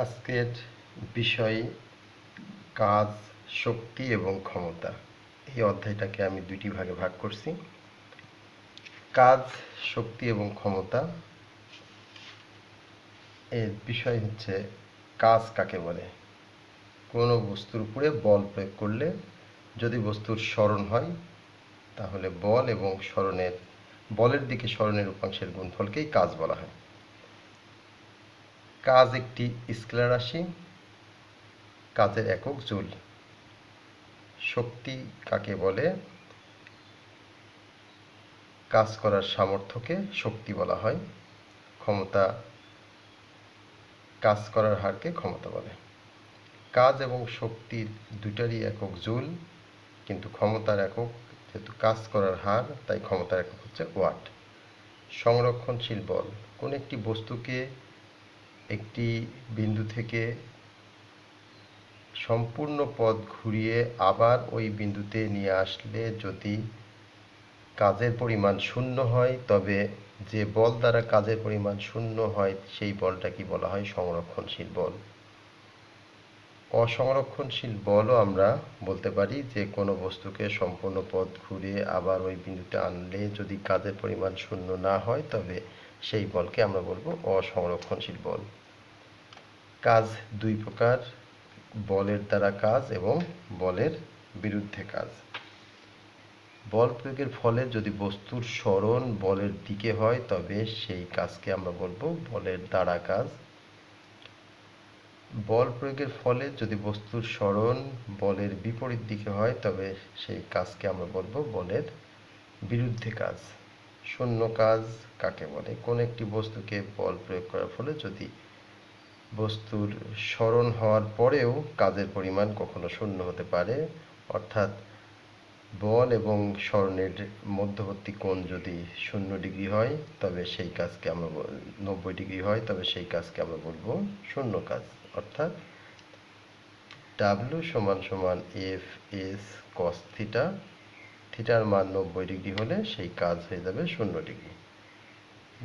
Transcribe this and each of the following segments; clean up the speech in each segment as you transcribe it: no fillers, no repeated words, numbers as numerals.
আজকের বিষয় কাজ, শক্তি এবং ক্ষমতা। এই অধ্যায়টাকে আমি দুইটি ভাগে ভাগ করছি। কাজ, শক্তি এবং ক্ষমতা এর বিষয় হচ্ছে কাজ কাকে বলে। কোনো বস্তুর উপরে বল প্রয়োগ করলে যদি বস্তুর সরণ হয় তাহলে বল এবং বলের দিকে সরণের উপাংশের গুণফলকেই কাজ বলা হয়। কাজ একটি স্কেলার রাশি, কাজের একক জুল। শক্তি কাকে বলে? কাজ করার সামর্থ্যকে শক্তি বলা হয়। ক্ষমতা, কাজ করার হারকে ক্ষমতা বলে। কাজ এবং শক্তির দুটারই একক জুল, কিন্তু ক্ষমতার একক, যেহেতু কাজ করার হার তাই ক্ষমতার একক হচ্ছে ওয়াট। সংরক্ষণশীল বল, কোন একটি বস্তুকে একটি বিন্দু থেকে সম্পূর্ণ পথ ঘুরিয়ে আবার ওই বিন্দুতে নিয়ে আসলে যদি কাজের পরিমাণ শূন্য হয়, তবে যে বল দ্বারা কাজের পরিমাণ শূন্য হয় সেই বলটাকে বলা হয় সংরক্ষণশীল বল। অসংরক্ষণশীল বলও আমরা বলতে পারি যে কোনো বস্তুকে সম্পূর্ণ পথ ঘুরিয়ে আবার ওই বিন্দুতে আনলে যদি কাজের পরিমাণ শূন্য না হয় তবে সেই বলকে আমরা বলবো অসংরক্ষণশীল বল। কাজ দুই প্রকার: বলের দ্বারা কাজ এবং বলের বিরুদ্ধে কাজ। বল প্রয়োগের ফলে যদি বস্তুর সরণ বলের দিকে হয় তবে সেই কাজকে আমরা বলবো বলের দ্বারা কাজ। বল প্রয়োগের ফলে যদি বস্তুর সরণ বলের বিপরীত দিকে হয় তবে সেই কাজকে আমরা বলবো বলের বিরুদ্ধে কাজ। শূন্য কাজ কাকে বলে? কোন একটি বস্তুকে বল প্রয়োগ করার ফলে যদি বস্তুর সরণ হওয়ার পরেও কাজের পরিমাণ কখনো শূন্য হতে পারে, অর্থাৎ বল এবং সরণের মধ্যবর্তী কোণ যদি 0 ডিগ্রি হয় তবে সেই কাজকে আমরা 90 ডিগ্রি হয় তবে সেই কাজকে আমরা বলবো শূন্য কাজ। অর্থাৎ W = F(s) cos থিটা, থিটার মান 90 ডিগ্রি হলে সেই কাজ হয়ে যাবে 0 ডিগ্রি।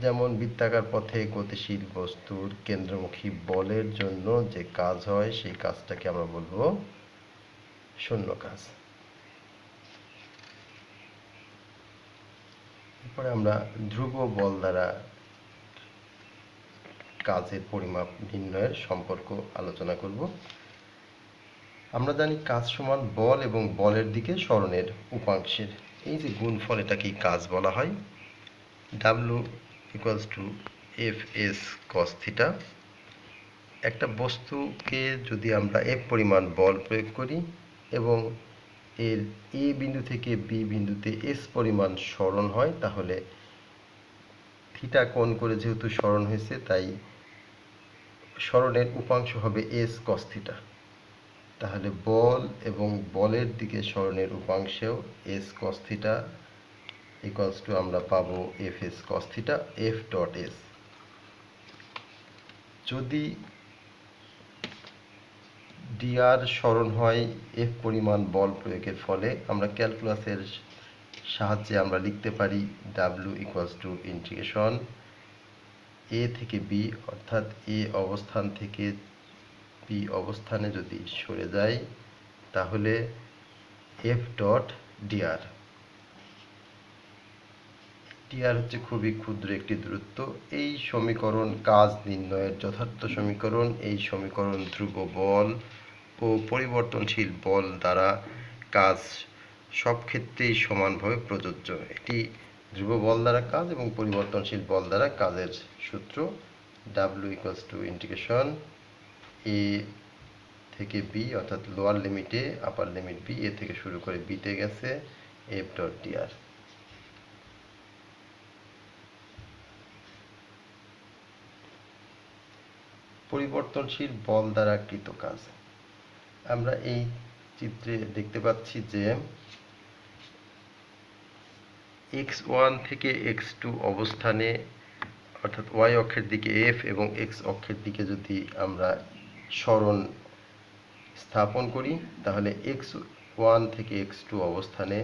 যেমন বৃত্তাকার পথে গতিশীল বস্তুর কেন্দ্রমুখী বলের জন্য যে কাজ হয় সেই কাজটাকে আমরা বলবো শূন্য কাজ। এরপরে আমরা ধ্রুব বল দ্বারা কাজের পরিমাপ নির্ণয়ের সম্পর্ক আলোচনা করব। আমরা জানি কাজ সমান বল এবং বলের দিকে সরণের উপাংশের এই যে গুণফল, এটাকেই কাজ বলা হয়। W = Fs cos theta. একটা বস্তুকে যদি আমরা F পরিমাণ বল প্রয়োগ করি এবং এর A বিন্দু থেকে B বিন্দুতে S পরিমাণ সরণ হয়, তাহলে থিটা কোণ করে যেহেতু সরণ হয়েছে তাই সরণের উপাংশ হবে S cos থিটা। তাহলে বল এবং বলের দিকে সরণের উপাংশেও S cos থিটা = আমরা পাবো Fs cos থিটা F.s। যদি dr সরণ হয় F পরিমাণ বল প্রয়োগের ফলে, আমরা ক্যালকুলাসের সাহায্যে আমরা লিখতে পারি W = A থেকে B, অর্থাৎ A অবস্থান থেকে B অবস্থানে যদি সরে যায় তাহলে F.dr। dr হচ্ছে খুবই ক্ষুদ্র একটি দূরত্ব। এই সমীকরণ কাজ নির্ণয়ের যথার্থ সমীকরণ। এই সমীকরণ ধ্রুব বল ও পরিবর্তনশীল বল দ্বারা কাজ সব ক্ষেত্রেই সমানভাবে প্রযোজ্য। এটি ধ্রুব বল দ্বারা কাজ এবং পরিবর্তনশীল বল দ্বারা কাজের সূত্র। W = A থেকে B, অর্থাৎ লোয়ার লিমিটে আপার লিমিট B, A থেকে শুরু করে B তে গেছে F.dr। পরিবর্তনশীল বল দ্বারা কৃত কাজ। আমরা এই চিত্রে দেখতে পাচ্ছি যে x1 থেকে x2 অবস্থানে, অর্থাৎ y অক্ষের দিকে F এবং x অক্ষের দিকে যদি আমরা সরণ স্থাপন করি তাহলে x1 থেকে x2 অবস্থানে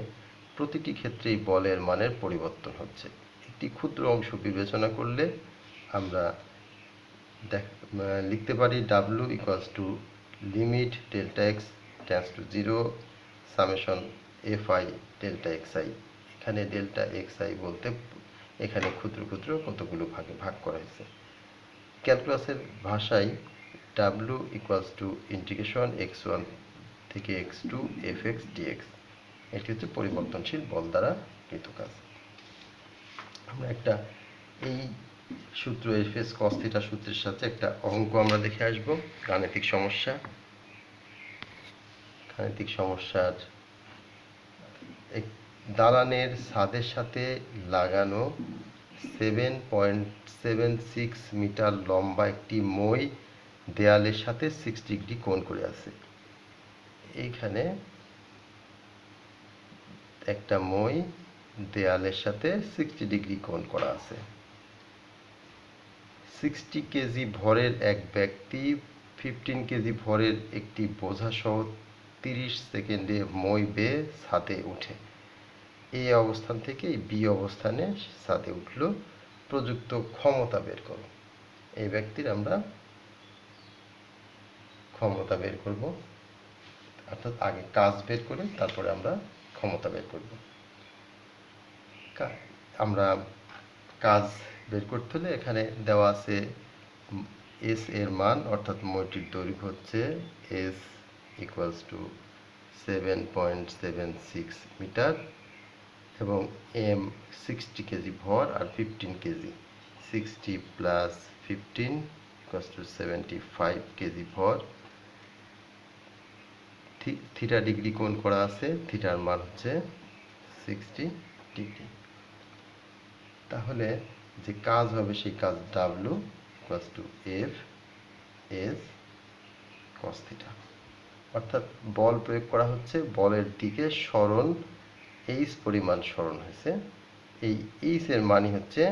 প্রতিটি ক্ষেত্রেই বলের মানের পরিবর্তন হচ্ছে। একটি ক্ষুদ্র অংশ বিবেচনা করলে আমরা লিখতে পারি W equals to limit delta x tends to 0 summation F I delta x I. এখানে ডেল্টা এক্স আই বলতে এখানে ক্ষুদ্র ক্ষুদ্র কতগুলো ভাগে ভাগ করা হয়েছে। ক্যালকুলাসের ভাষায় W equals two integration x1 থেকে x2 fx dx। এটি হচ্ছে পরিবর্তনশীল বল দ্বারা কৃত কাজ। আমরা একটা এই সূত্র এফএস কস থিটা সূত্রের সাথে একটা অঙ্ক আমরা দেখে আসব। গাণিতিক সমস্যার দালানের ছাদের সাথে লাগানো 7.76 মিটার লম্বা একটি মই দেয়ালের সাথে 6 ডিগ্রি কোণ করে আছে। এইখানে একটা মই দেয়ালের সাথে 60 ডিগ্রি কোণ করা আছে। 60 কেজি ভরের এক ব্যক্তি 15 কেজি ভরের একটি বোঝা সহ 30 সেকেন্ডে মই বেয়ে ছাদে ওঠে। এই অবস্থান থেকে বি অবস্থানে ছাদে উঠল। প্রযুক্ত ক্ষমতা বের করো। এই ব্যক্তির আমরা ক্ষমতা বের করব, অর্থাৎ আগে কাজ বের করে তারপরে আমরা ক্ষমতা বের করব। আমরা কাজ বের করতে হলে এখানে দেওয়া আছে এস এর মান, অর্থাৎ মইটির দৈর্ঘ্য হচ্ছে এস ইকুয়ালস টু 7.76 মিটার এবং এম 60 কেজি ভর আর 15 KG. 60 plus 15 equals to 75 KG ভর। থিটা ডিগ্রি কোণ করা আছে, থিটার মান হচ্ছে 60 ডিগ্রি। তাহলে যে কাজ হবে সেই কাজ W equals to F S cos theta. অর্থাৎ বল প্রয়োগ করা হচ্ছে, বলের দিকে সরণ এইচ পরিমাণ সরণ হয়েছে। এই এইচ এর মানই হচ্ছে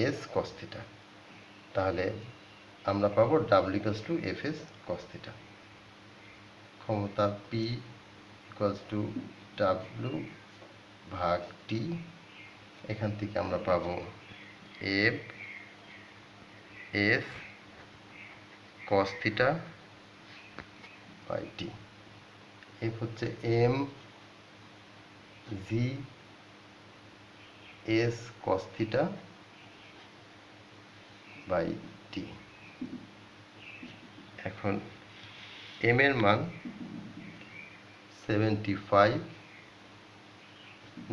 এস কস থিটা। তাহলে আমরা পাবো W equals to F S cos theta. ক্ষমতা পি ইকুয়ালস টু ডাব্লু ভাগ টি। এখান থেকে আমরা পাবো F S cos theta by T. F হচ্ছে M G S cos theta by T. এখন এম এর মান 75,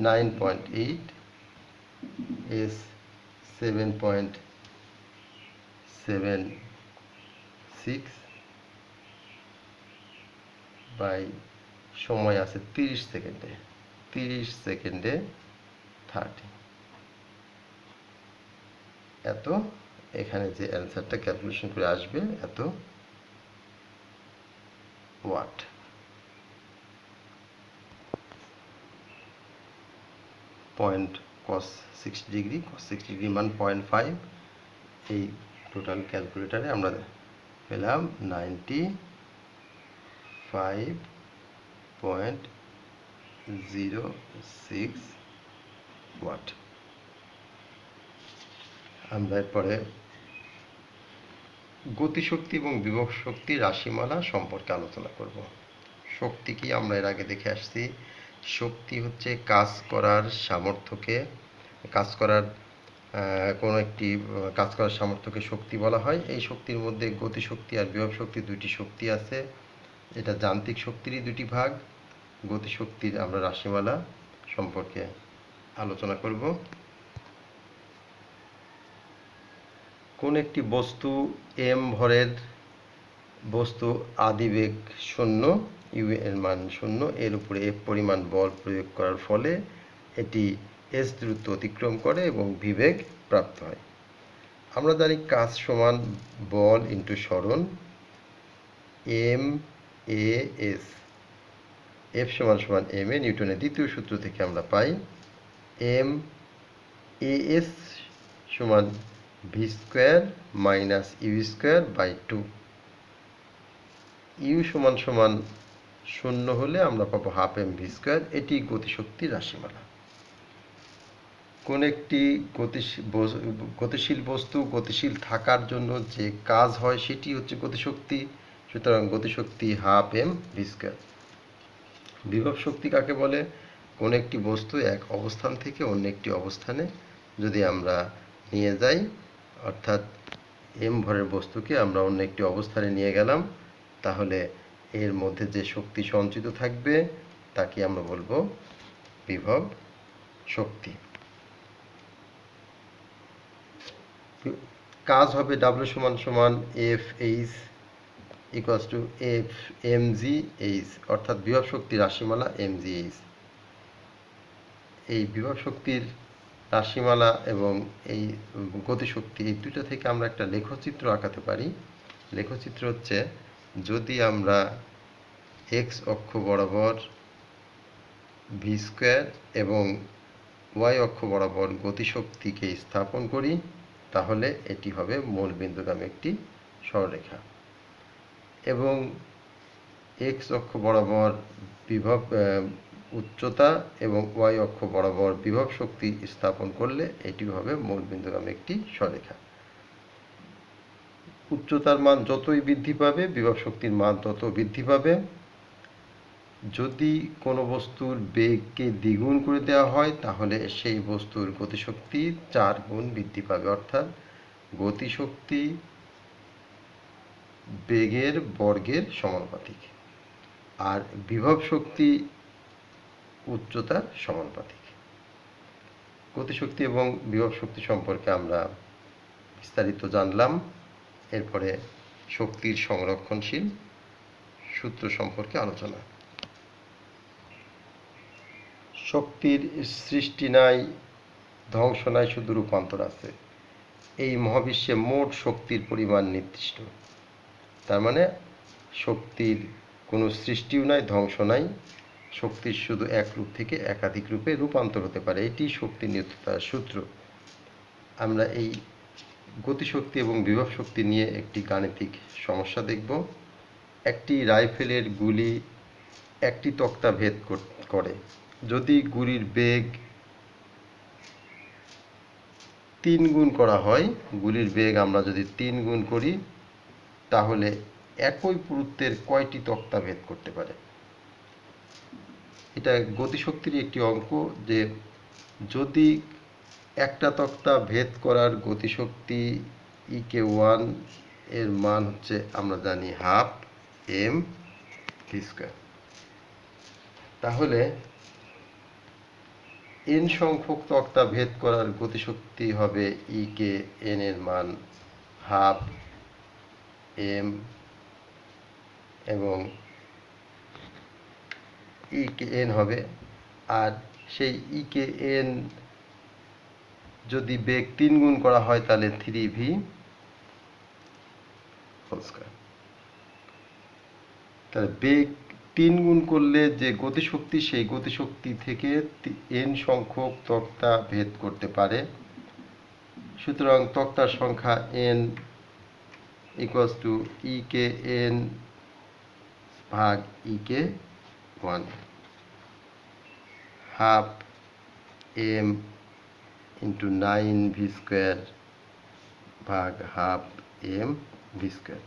9.8, এস 7.76 বাই সময় আছে 30 সেকেন্ডে। 30 সেকেন্ডে 30 এত। এখানে যে অ্যান্সারটা ক্যালকুলেশন করে আসবে এত ওয়াট। পয়েন্ট কস 60 ডিগ্রি, কস 60 ডিগ্রি মান 0.5। এই টোটাল ক্যালকুলেটারে আমরা পেলাম 95.06 ওয়াট। আমরা এরপরে গতিশক্তি এবং বিভব শক্তি রাশিমালা সম্পর্কে আলোচনা করব। শক্তি কি আমরা এর আগে দেখে আসছি। শক্তি হচ্ছে কাজ করার সামর্থ্যকে, কোনো একটি কাজ করার সামর্থ্যকে শক্তি বলা হয়। এই শক্তির মধ্যে গতিশক্তি আর বিভব শক্তি দুইটি শক্তি আছে। এটা যান্ত্রিক শক্তিরই দুটি ভাগ। গতিশক্তির আমরা রাশিমালা সম্পর্কে আলোচনা করব। কোন একটি বস্তু এম ভরের বস্তু আদিবেগ 0, ইউ এর মান 0, এর উপরে এফ পরিমাণ বল প্রয়োগ করার ফলে এটি এস দূরত্ব অতিক্রম করে এবং বিবেগ প্রাপ্ত হয়। আমরা জানি কাজ সমান বল ইন্টু সরণ। এম এ এস, এফ সমান সমান এম এ, নিউটনের দ্বিতীয় সূত্র থেকে আমরা পাই এম এ এস সমান V square minus U square by 2। U সমান সমান 0 হলে আমরা পাবো হাফ এম ভি স্কোয়ার। এটি গতিশক্তির রাশিমালা। কোন একটি গতিশীল বস্তু গতিশীল থাকার জন্য যে কাজ হয় সেটি হচ্ছে গতিশক্তি। সুতরাং গতিশক্তি হাফ এম ভি স্কয়ার। বিভব শক্তি কাকে বলে? কোন একটি বস্তু এক অবস্থান থেকে অন্য একটি অবস্থানে যদি আমরা নিয়ে যাই, অর্থাৎ এম ভরের বস্তুকে আমরা অন্য একটি অবস্থানে নিয়ে গেলাম, তাহলে এর মধ্যে যে শক্তি সঞ্চিত থাকবে তাকে আমরা বলবো বিভব শক্তি। কাজ হবে W সমান সমান F H equals to F M G H, অর্থাৎ বিভব শক্তির রাশিমালা এম জি এইচ। এই বিভব শক্তির রাশিমালা এবং এই গতিশক্তি, এই দুইটা থেকে আমরা একটা লেখচিত্র আঁকাতে পারি। লেখচিত্র হচ্ছে, যদি আমরা এক্স অক্ষ বরাবর ভি স্কোয়ার এবং ওয়াই অক্ষ বরাবর গতিশক্তিকে স্থাপন করি, তাহলে এটি হবে মূলবিন্দুগামী একটি সরলরেখা। এবং এক্স অক্ষ বরাবর বিভব উচ্চতা এবং ওয়াই অক্ষ বরাবর বিভব শক্তি স্থাপন করলে এটি হবে মূলবিন্দুগামী একটি সরলরেখা। উচ্চতার মান যতই বৃদ্ধি পাবে বিভব শক্তির মান তত বৃদ্ধি পাবে। যদি কোনো বস্তুর বেগকে দ্বিগুণ করে দেওয়া হয় তাহলে সেই বস্তুর গতিশক্তি 4 গুণ বৃদ্ধি পাবে, অর্থাৎ গতিশক্তি বেগের বর্গের সমানুপাতিক, আর বিভব শক্তি উচ্চতার সমানুপাতিক। গতিশক্তি এবং বিভব শক্তি সম্পর্কে আমরা বিস্তারিত জানলাম। এরপরে শক্তির সংরক্ষণশীল সূত্র সম্পর্কে আলোচনা। শক্তির সৃষ্টি নাই, ধ্বংস নাই, শুধু রূপান্তর আছে। এই মহাবিশ্বে মোট শক্তির পরিমাণ নির্দিষ্ট। তার মানে শক্তির কোনো সৃষ্টিও নাই, ধ্বংস নাই, শক্তির শুধু এক রূপ থেকে একাধিক রূপে রূপান্তর হতে পারে। এটি শক্তি নিত্যতার সূত্র। আমরা এই গতিশক্তি এবং বিভব শক্তি নিয়ে একটি গাণিতিক সমস্যা দেখব। একটি রাইফেলের গুলি একটি তক্তা ভেদ করে। যদি গুলির বেগ 3 গুণ করা হয়, গুলির বেগ আমরা যদি 3 গুণ করি, তাহলে একই পুরুত্বের কয়টি তক্তা ভেদ করতে পারে? এটা গতিশক্তির একটি অঙ্ক, যে যদি একটা তক্তা ভেদ করার গতিশক্তি EK1 এর মান হচ্ছে আমরা জানি হাফ এম ভি স্কয়ার, তাহলে n সংখ্যক তক্তা ভেদ করার গতিশক্তি হবে EKN এর মান হাফ এম, এবং EKN হবে, আর সেই EKN যদি বেগ 3 গুণ করা হয় তাহলে 3v হোল স্কয়ার। তাহলে বেগ 3 গুণ করলে যে গতিশক্তি, সেই গতিশক্তি থেকে n সংখ্যক তক্তা ভেদ করতে পারে। সুতরাং তক্তার সংখ্যা n ইকুয়ালস টু EKN ভাগ EK1, half M into 9v square ভাগ হাফ এম ভি স্কোয়ার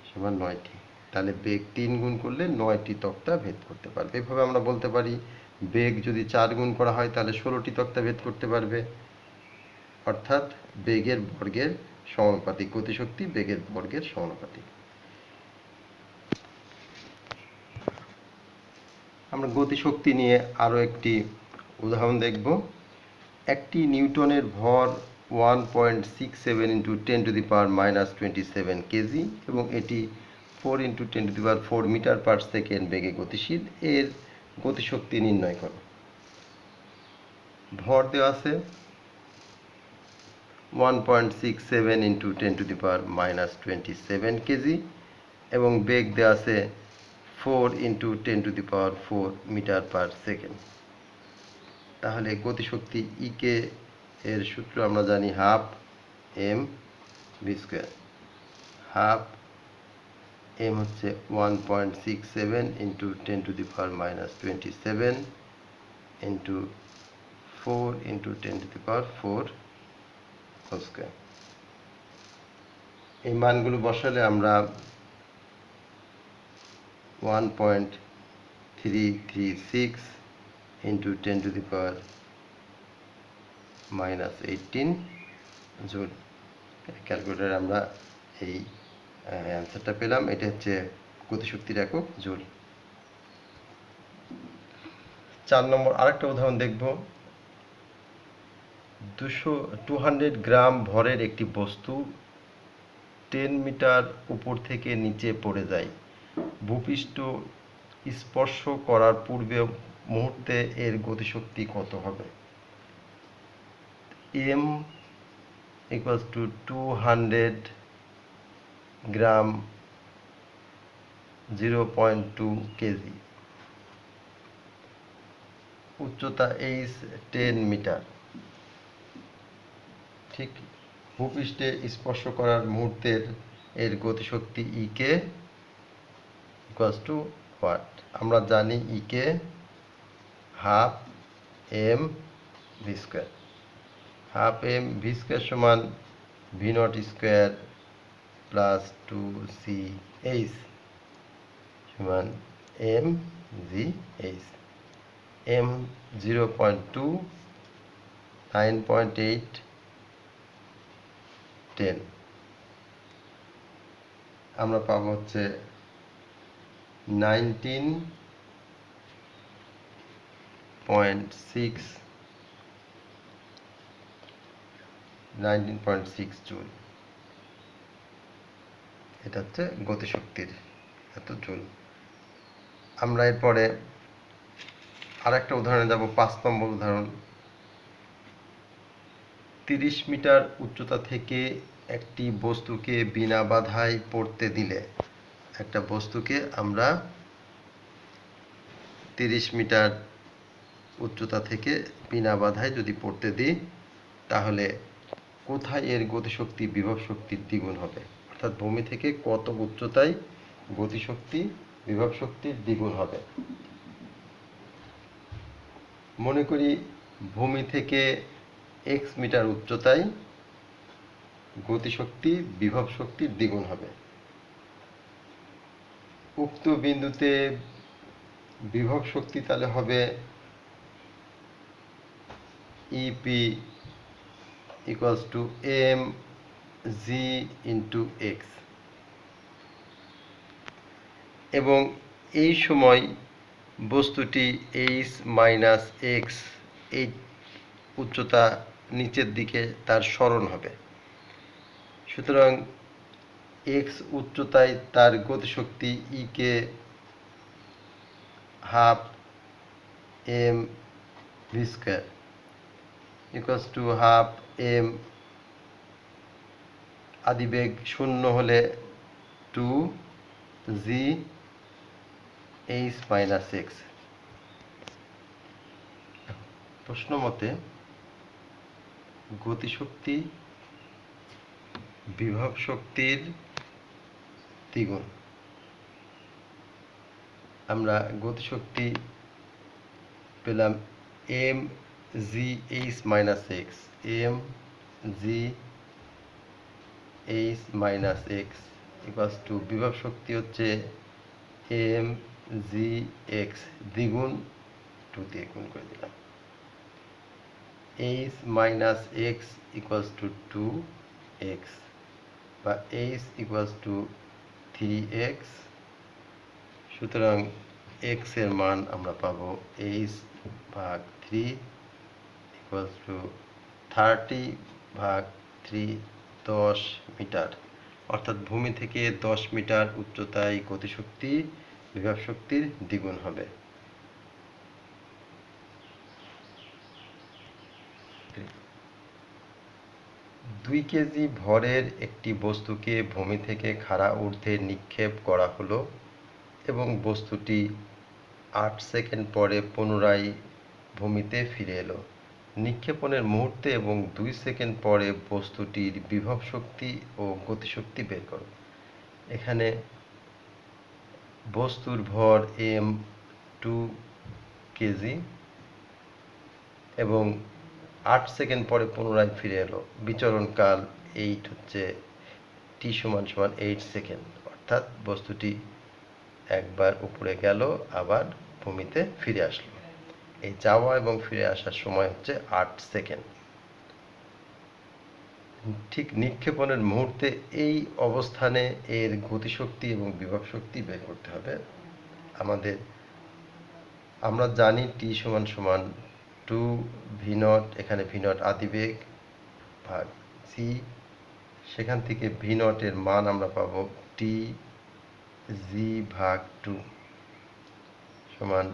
সমান 9টি। তাহলে বেগ 3 গুণ করলে 9টি তক্তা ভেদ করতে পারবে। এভাবে আমরা বলতে পারি বেগ যদি 4 গুণ করা হয় তাহলে 16টি তক্তা ভেদ করতে পারবে, অর্থাৎ বেগের বর্গের সমানুপাতিক। গতিশক্তি বেগের বর্গের সমানুপাতিক। আমরা গতিশক্তি নিয়ে আরও একটি উদাহরণ দেখব। একটি নিউটনের ভর 1.67 into 10 to the power -27 KG এবং এটি 4 into 10 to the power 4 metre per second বেগে গতিশীল। এর গতিশক্তি নির্ণয় করো। ভর দেওয়া আছে 1.67 into 10 to the power -27 KG এবং বেগ দেওয়া আছে 4 into 10 to the power 4 metre per second. তাহলে গতিশক্তি ইকে এর সূত্র আমরা জানি half M V square. Half M হচ্ছে 1.67 into 10 to the power -27 into 4 into 10 to the power 4 whole square. এই মানগুলো বসালে আমরা 1.336 into 10 to the power -18 joule. ক্যালকুলেটরে আমরা এই অ্যান্সারটা পেলাম। এটা হচ্ছে গতিশক্তির একক জুল। 4 নম্বর আরেকটা উদাহরণ দেখব। 200 গ্রাম ভরের একটি বস্তু 10 মিটার উপর থেকে নিচে পড়ে যায়। ভূপৃষ্ঠ স্পর্শ করার পূর্বে মুহূর্তে এর গতিশক্তি কত হবে? m equals to 200 gram 0.2 KG, উচ্চতা h 10 মিটার। ঠিক ভূপৃষ্ঠে স্পর্শ করার মুহূর্তের এর গতিশক্তি E কে ইকুয়ালস টু হোয়াট? আমরা জানি E কে half m V square. Half m V square সমান V not square plus 2ch সমান m জি এইচ। m 0.2, 9.8, 10 আমরা পাবো হচ্ছে 19.6 জুল। এটা হচ্ছে গতিশক্তির এত জুল। আমরা এরপরে আরেকটা উদাহরণে যাব। 5 নম্বর উদাহরণ। 30 মিটার উচ্চতা থেকে একটি বস্তুকে বিনা বাধায় পড়তে দিলে, একটা বস্তুকে আমরা 30 মিটার উচ্চতা থেকে বিনা বাধায় যদি পড়তে দিই, তাহলে কোথায় এর গতিশক্তি বিভব শক্তির দ্বিগুণ হবে? অর্থাৎ ভূমি থেকে কত উচ্চতায় গতিশক্তি বিভব শক্তির দ্বিগুণ হবে? মনে করি ভূমি থেকে x মিটার উচ্চতায় গতিশক্তি বিভব শক্তির দ্বিগুণ হবে। উক্ত বিন্দুতে বিভব শক্তি তাহলে হবে EP equals to mg into x, এবং এই সময় বস্তুটি h মাইনাস x এই উচ্চতা নিচের দিকে তার সরণ হবে। সুতরাং x উচ্চতায় তার গতিশক্তি E কে half m V square equals to half m, আদিবেগ শূন্য হলে 2gh মাইনাস x। প্রশ্ন মতে গতিশক্তি বিভব শক্তির দ্বিগুণ। আমরা গতিশক্তি পেলাম mgh minus x, mgh minus x equals to বিভব শক্তি হচ্ছে mgx, দ্বিগুণ 2 দিয়ে গুণ করে দিলাম। h minus x equals to 2x বা h ইকুয়ালস টু 3x। সুতরাং x এর মান আমরা পাবো h ভাগ 3 ইকুয়ালস টু 30 ভাগ 3, 10 মিটার। অর্থাৎ ভূমি থেকে 10 মিটার উচ্চতায় গতিশক্তি বিভব শক্তির দ্বিগুণ হবে। দুই কেজি ভরের একটি বস্তুকে ভূমি থেকে খাড়া ঊর্ধ্বে নিক্ষেপ করা হলো এবং বস্তুটি 8 সেকেন্ড পরে পুনরায় ভূমিতে ফিরে এলো। নিক্ষেপণের মুহূর্তে এবং 2 সেকেন্ড পরে বস্তুটির বিভব শক্তি ও গতিশক্তি বের করো। এখানে বস্তুর ভর m 2 কেজি, এবং 8 সেকেন্ড পরে পুনরায় ফিরে এলো। বিচরণকাল 8 হচ্ছে t সমান 8 সেকেন্ড, অর্থাৎ বস্তুটি একবার উপরে গেল আবার ভূমিতে ফিরে আসলো। এই যাওয়া এবং ফিরে আসার সময় হচ্ছে 8 সেকেন্ড। ঠিক নিক্ষেপণের মুহূর্তে এই অবস্থানে এর গতিশক্তি এবং বিভব শক্তি বের করতে হবে আমাদের। আমরা জানি t সমান 2 v0, এখানে v0 আদিবেগ ভাগ c, সেখান থেকে v0 এর মান আমরা পাবো t g ভাগ 2 সমান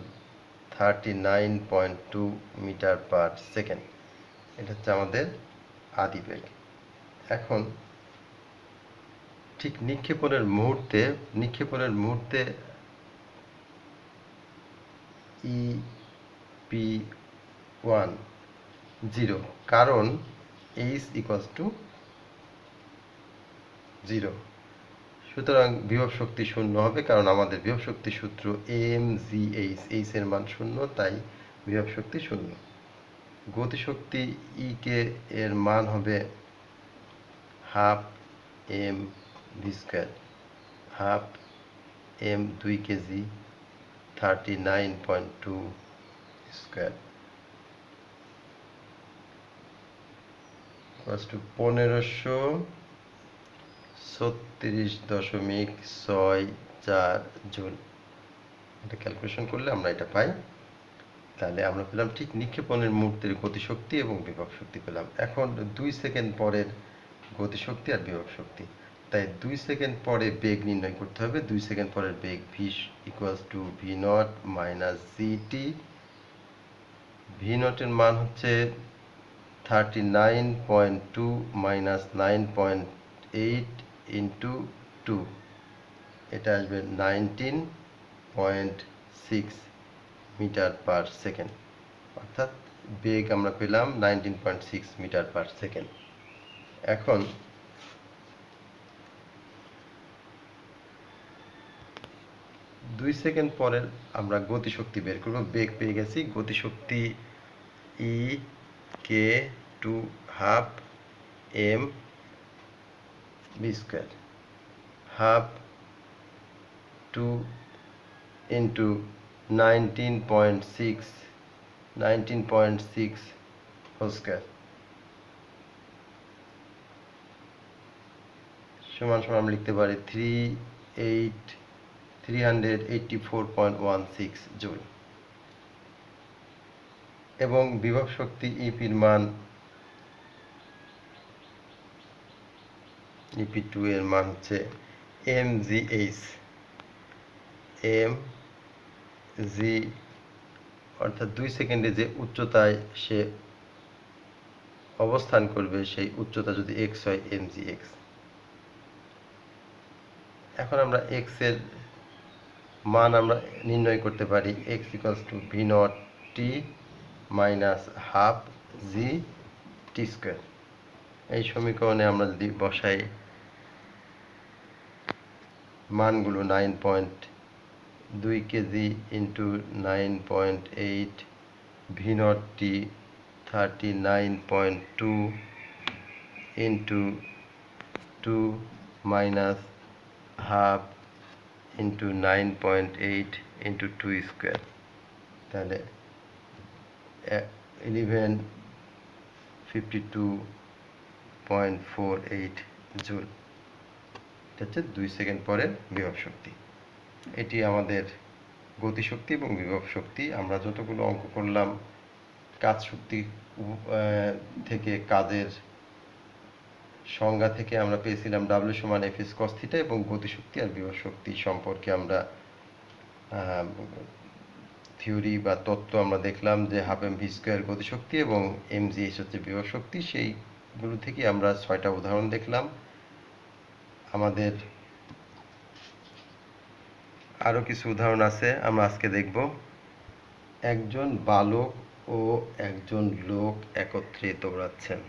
39.2 মিটার পার সেকেন্ড। এটা হচ্ছে আমাদের আদিবেগ। এখন ঠিক নিক্ষেপণের মুহূর্তে EP1 0, কারণ h ইকুয়ালস টু 0। সুতরাং বিভব শক্তি শূন্য হবে, কারণ আমাদের বিভব শক্তি সূত্র mgh, h এর মান শূন্য, তাই বিভব শক্তি শূন্য। গতিশক্তি E কে এর মান হবে half m v square, half m 2 KG 39.2 square equals to 1536.64 joule. এটা ক্যালকুলেশন করলে আমরা এটা পাই। তাহলে আমরা পেলাম ঠিক নিক্ষেপণের মুহূর্তের গতিশক্তি এবং বিভব শক্তি পেলাম। এখন 2 সেকেন্ড পরের গতিশক্তি আর বিভব শক্তি। তাই 2 সেকেন্ড পরে বেগ নির্ণয় করতে হবে। 2 সেকেন্ড পরের বেগ v equals to v0 minus gt। v0 এর মান হচ্ছে 39.2 মাইনাস 9.8 ইন্টু 2, এটা আসবে 19.6 মিটার পার সেকেন্ড, অর্থাৎ বেগ আমরা পেলাম 19.6 মিটার পার সেকেন্ড। এখন দুই সেকেন্ড পরে আমরা গতিশক্তি বের করব। বেগ পেয়ে গেছি, গতিশক্তি ই কে to half M B square, half 2 into 19.6 whole square সমান সমান আমরা লিখতে পারি 384.16 জুল। এবং বিভব শক্তি ইপির মান EP2 এর মান হচ্ছে mgh, mg অর্থাৎ 2 সেকেন্ডে যে উচ্চতায় সে অবস্থান করবে সেই উচ্চতা যদি x হয় mgx। এখন আমরা x এর মান আমরা নির্ণয় করতে পারি x equals to v0 t minus half g t square. এই সমীকরণে আমরা যদি বসাই মানগুলো 9.2 KG into 9.8, v0 t 39.2 into 2 minus half into 9.8 into 2 square, তাহলে 1152.48 জুল। এটা হচ্ছে 2 সেকেন্ড পরের বিভব শক্তি। এটি আমাদের গতিশক্তি এবং বিভব শক্তি। আমরা যতগুলো অঙ্ক করলাম কাজ শক্তি থেকে, কাজের সংজ্ঞা থেকে আমরা পেয়েছিলাম W সমান Fs cos θ, এবং গতিশক্তি আর বিভব শক্তি সম্পর্কে আমরা থিওরি বা তত্ত্ব আমরা দেখলাম যে হাফ এম ভি স্কোয়ার গতিশক্তি এবং mgh হচ্ছে বিভব শক্তি। সেইগুলো থেকে আমরা 6টা উদাহরণ দেখলাম। আমাদের আরও কিছু উদাহরণ আছে, আমরা আজকে দেখব। একজন বালক ও একজন লোক একত্রে দৌড়াচ্ছেন।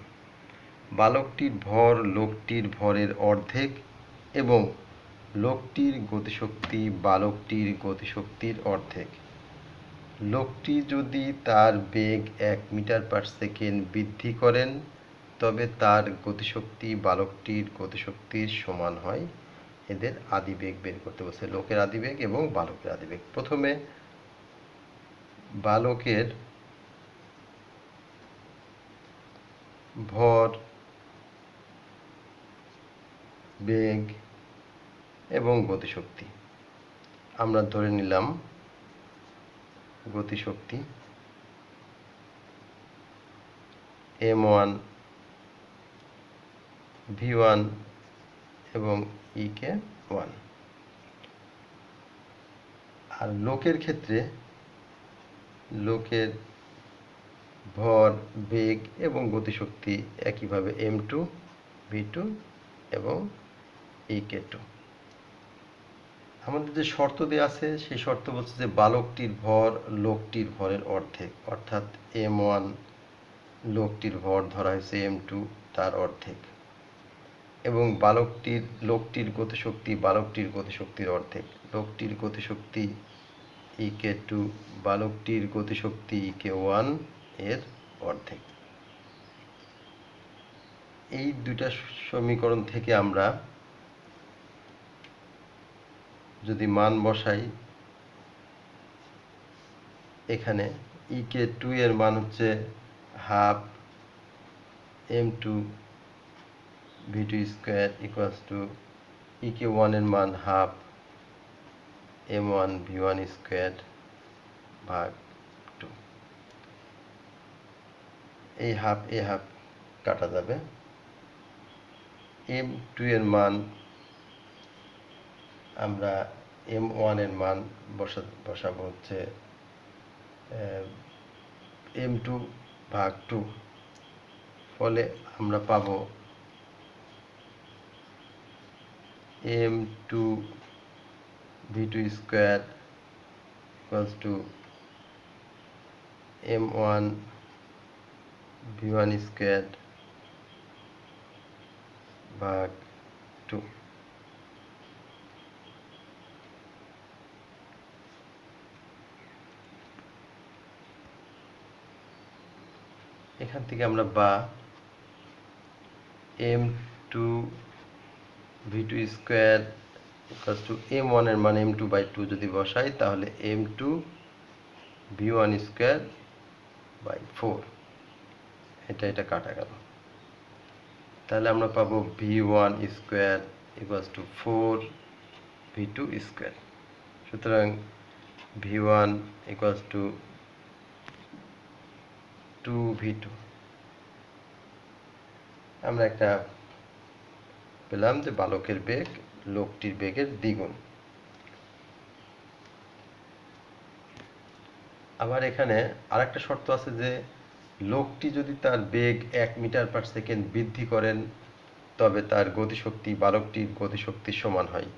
বালকটির ভর লোকটির ভরের অর্ধেক এবং লোকটির গতিশক্তি বালকটির গতিশক্তির অর্ধেক। লোকটি যদি তার বেগ 1 মিটার/সেকেন্ড বৃদ্ধি করেন তবে তার গতিশক্তি বালকটির গতিশক্তির সমান হয়। এদের আদিবেগ বের করতে বলছে, লোকের আদিবেগ এবং বালকের আদিবেগ। প্রথমে বালকের ভর, বেগ এবং গতিশক্তি আমরা ধরে নিলাম। গতিশক্তি m1, v1 এবং কে 1। আর লোকের ক্ষেত্রে লোকের ভর, বেগ এবং গতিশক্তি একইভাবে m2, v2 এবং কে 2। আমাদের যে শর্ত দেওয়া আছে সেই শর্ত বলছে যে বালকটির ভর লোকটির ভরের অর্ধেক, অর্থাৎ m1 লোকটির ভর ধরা হয়েছে m2 তার অর্ধেক, এবং লোকটির গতিশক্তি বালকটির গতিশক্তির অর্ধেক। লোকটির গতিশক্তি কে2, বালকটির গতিশক্তি কে1 এর অর্ধেক। এই দুইটা সমীকরণ থেকে আমরা যদি মান বসাই, এখানে কে2 এর মান হচ্ছে half m2 v2 square equals to কে1 এর মান হাফ m1 v1 স্কোয়ার ভাগ 2। এই হাফ কাটা যাবে। m2 এর মান আমরা m1 এর মান বসাবো হচ্ছে m2 ভাগ 2, ফলে আমরা পাবো m2 v2 square equals two m1 v1 square ভাগ 2। এখান থেকে আমরা বা m2 v2 square equals two m1 এর মান m2/2 যদি বসাই, তাহলে m2 v1 স্কোয়ার বাই 4। এটা কাটা গেল, তাহলে আমরা পাবো v1 square equals two 4 v2 square. সুতরাং v1 ইকুয়ালস টু 2v2। আমরা একটা পেলাম যে বালকের বেগ লোকটির বেগের দ্বিগুণ। আবার এখানে আরেকটা শর্ত আছে যে লোকটি যদি তার বেগ 1 মিটার/সেকেন্ড বৃদ্ধি করেন তবে তার গতিশক্তি বালকটির গতিশক্তির সমান হয়।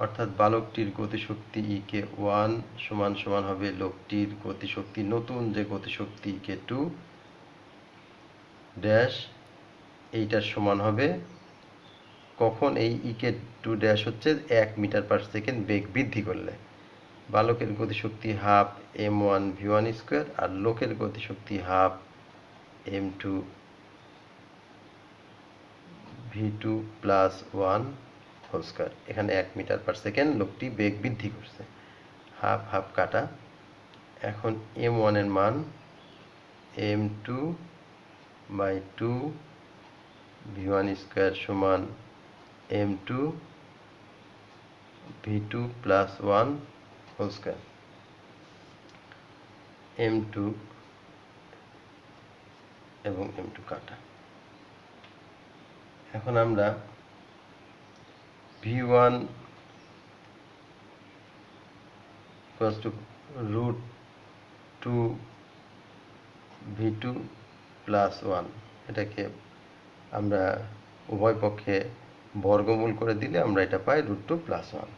অর্থাৎ বালকটির গতিশক্তি কে1 সমান হবে লোকটির গতিশক্তি, নতুন যে গতিশক্তি কে2 ড্যাশ, এইটার সমান হবে। কখন এই কে2 ড্যাশ হচ্ছে 1 মিটার/সেকেন্ড বেগ বৃদ্ধি করলে। বালকের গতিশক্তি হাফ m1 v1 স্কোয়ার আর লোকের গতিশক্তি half m2 v2 plus 1 whole square. এখানে 1 মিটার/সেকেন্ড লোকটি বেগ বৃদ্ধি করছে, হাফ কাটা। এখন m1 এর মান m2/2 v1 স্কোয়ার সমান m2 v2 plus 1 whole square. m2 এবং m2 কাটা। এখন আমরা v1 equals to √2 v2 plus 1, এটাকে আমরা উভয় পক্ষে বর্গমূল করে দিলে আমরা এটা পাই √2 প্লাস 1।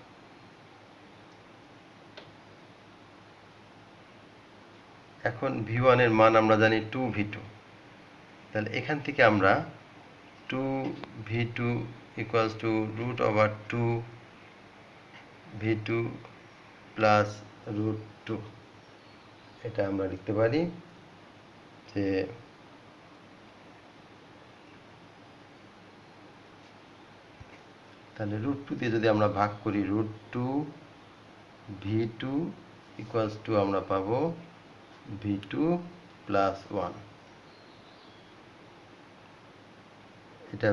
এখন v1 এর মান আমরা জানি 2v2, তাহলে এখান থেকে আমরা 2v2 equals to √2 v2 plus √2 এটা আমরা লিখতে পারি যে তাহলে √2 দিয়ে যদি আমরা ভাগ করি √2 v2 ইকুয়ালস টু আমরা পাবো v2 প্লাস 1। এটা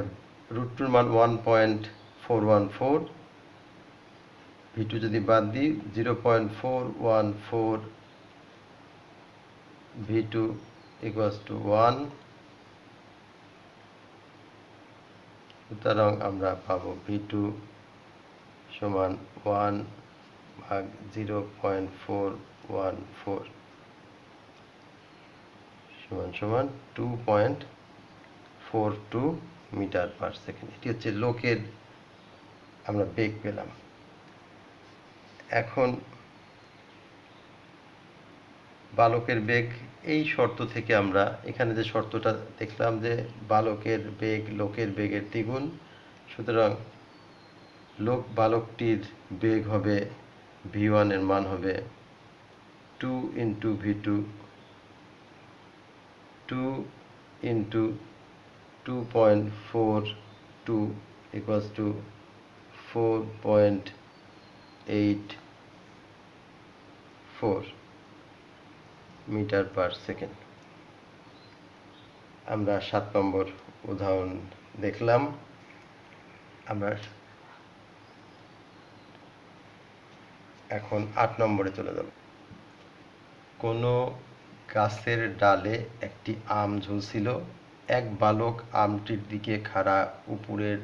√2 মান 1.414, v2 যদি বাদ দিই 0.414, v2 ইকুয়ালস টু 1, সুতরাং আমরা পাবো v2 সমান 1 ভাগ 0.414 সমান সমান 2.42 মিটার পার সেকেন্ড। এটি হচ্ছে লোকের আমরা বেগ পেলাম। এখন বালকের বেগ, এই শর্ত থেকে আমরা এখানে যে শর্তটা দেখলাম যে বালকের বেগ লোকের বেগের দ্বিগুণ, সুতরাং বালকটির বেগ হবে v1 এর মান হবে 2 into v2, 2 into 2.42 equals to 4.84 metre per second. আমরা 7 নম্বর উদাহরণ দেখলাম। আমরা এখন 8 নম্বরে চলে যাব। কোনো গাছের ডালে একটি আম ঝুলছিল। এক বালক আমটির দিকে খাড়া উপরের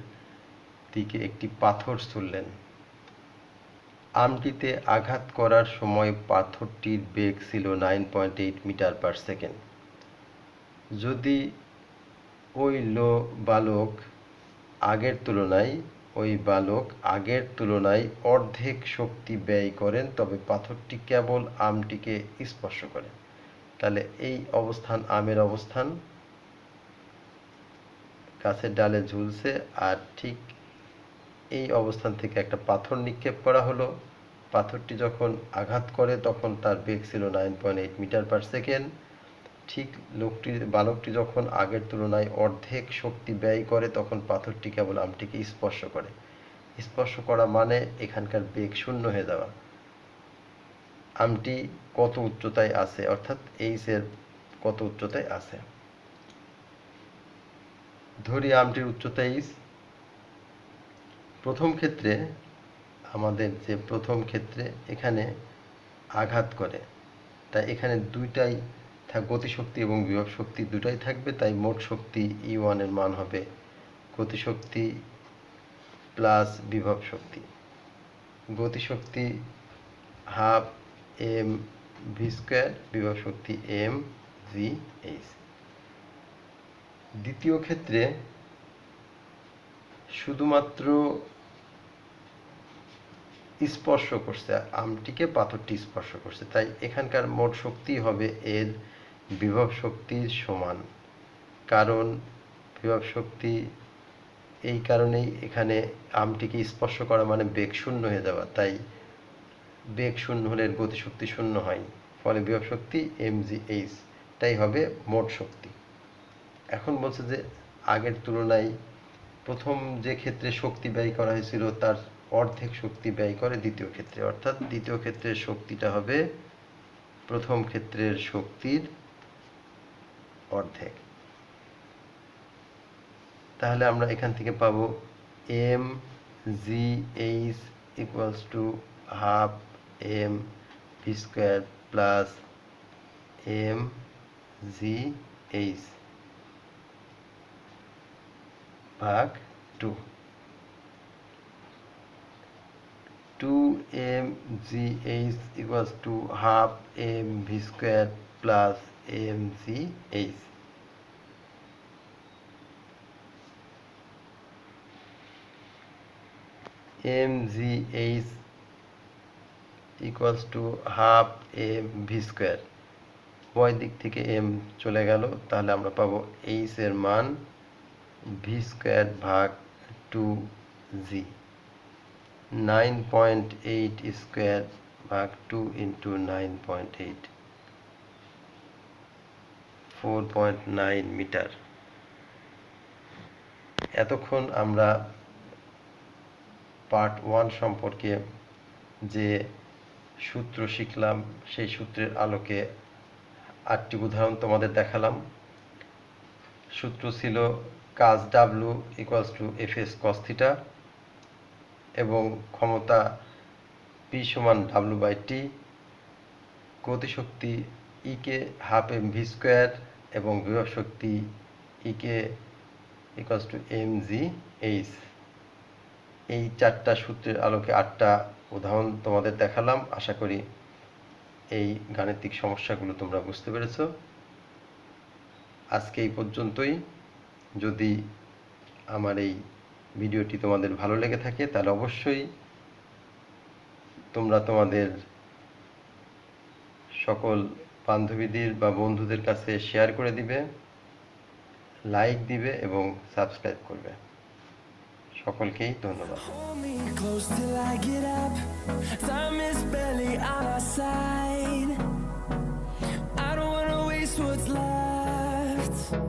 দিকে একটি পাথর ছুঁড়লেন। আমটিতে আঘাত করার সময় পাথরটির বেগ ছিল 9.8 মিটার পার সেকেন্ড। যদি ওই বালক আগের তুলনায় অর্ধেক শক্তি ব্যয় করেন, তবে পাথরটি কেবল আমটিকে স্পর্শ করে। তাহলে এই অবস্থান আমের অবস্থান, গাছের ডালে ঝুলছে আর ঠিক এই অবস্থান থেকে একটা পাথর নিক্ষেপ করা হলো। পাথরটি যখন আঘাত করে তখন তার বেগ ছিল 9.8 মিটার পার সেকেন্ড। ঠিক বালকটি যখন আগের তুলনায় অর্ধেক শক্তি ব্যয় করে তখন পাথরটি কেবল আমটিকে স্পর্শ করে। স্পর্শ করা মানে এখানকার বেগ শূন্য হয়ে যাওয়া। আমটি কত উচ্চতায় আছে, অর্থাৎ এইচ এর কত উচ্চতায় আছে। ধরি আমটির উচ্চতা এইচ। প্রথম ক্ষেত্রে এখানে আঘাত করে, তাই এখানে দুইটাই গতিশক্তি এবং বিভব শক্তি দুটাই থাকবে, তাই মোট শক্তি E1 এর মান হবে গতিশক্তি প্লাস বিভব শক্তি। গতিশক্তি হাফ mv², বিভব শক্তি mgh। দ্বিতীয় ক্ষেত্রে শুধুমাত্র স্পর্শ করছে, আমটিকে পাথরটি স্পর্শ করছে, তাই এখানকার মোট শক্তি হবে এর বিভব শক্তির সমান। কারণ বিভব শক্তি এই কারণেই এখানে আমটিকে স্পর্শ করা মানে বেগ শূন্য হয়ে যাওয়া, তাই বেগ শূন্য হলে গতিশক্তি শূন্য হয়, ফলে বিভব শক্তি mgh, তাই হবে মোট শক্তি। এখন বলছে যে আগের তুলনায় প্রথম যে ক্ষেত্রে শক্তি ব্যয় করা হয়েছিল তার অর্ধেক শক্তি ব্যয় করে দ্বিতীয় ক্ষেত্রে, অর্থাৎ দ্বিতীয় ক্ষেত্রের শক্তিটা হবে প্রথম ক্ষেত্রের শক্তির অর্ধেক। তাহলে আমরা এখান থেকে পাবো mgh equals to half mv² plus mgh ভাগ 2। 2mgh equals to half mv² plus mgh। mgh equals to half mv², y দিক থেকে m চলে গেল, তাহলে আমরা পাবো h এর মান v² ভাগ 2g। 9.8 স্কোয়ার ভাগ 2 ইন্টু 9.8 4.9 মিটার। এতক্ষণ আমরা পার্ট 1 সম্পর্কে যে সূত্র শিখলাম সেই সূত্রের আলোকে 8টি উদাহরণ তোমাদের দেখালাম। সূত্র ছিল কাজ W = Fs cos θ এবং ক্ষমতা P = W/T, গতিশক্তি E কে 12mv² এবং বিভব শক্তি E কে = mgh। এই 4টা সূত্রের আলোকে 8টা উদাহরণ তোমাদের দেখালাম। আশা করি এই গাণিতিক সমস্যাগুলো তোমরা বুঝতে পেরেছো। আজকে এই পর্যন্তই। যদি আমার এই ভিডিওটি তোমাদের ভালো লেগে থাকে তাহলে অবশ্যই তোমরা তোমাদের সকল বান্ধবীদের বা বন্ধুদের কাছে শেয়ার করে দিবে, লাইক দিবে এবং সাবস্ক্রাইব করবে। সকলকেই ধন্যবাদ।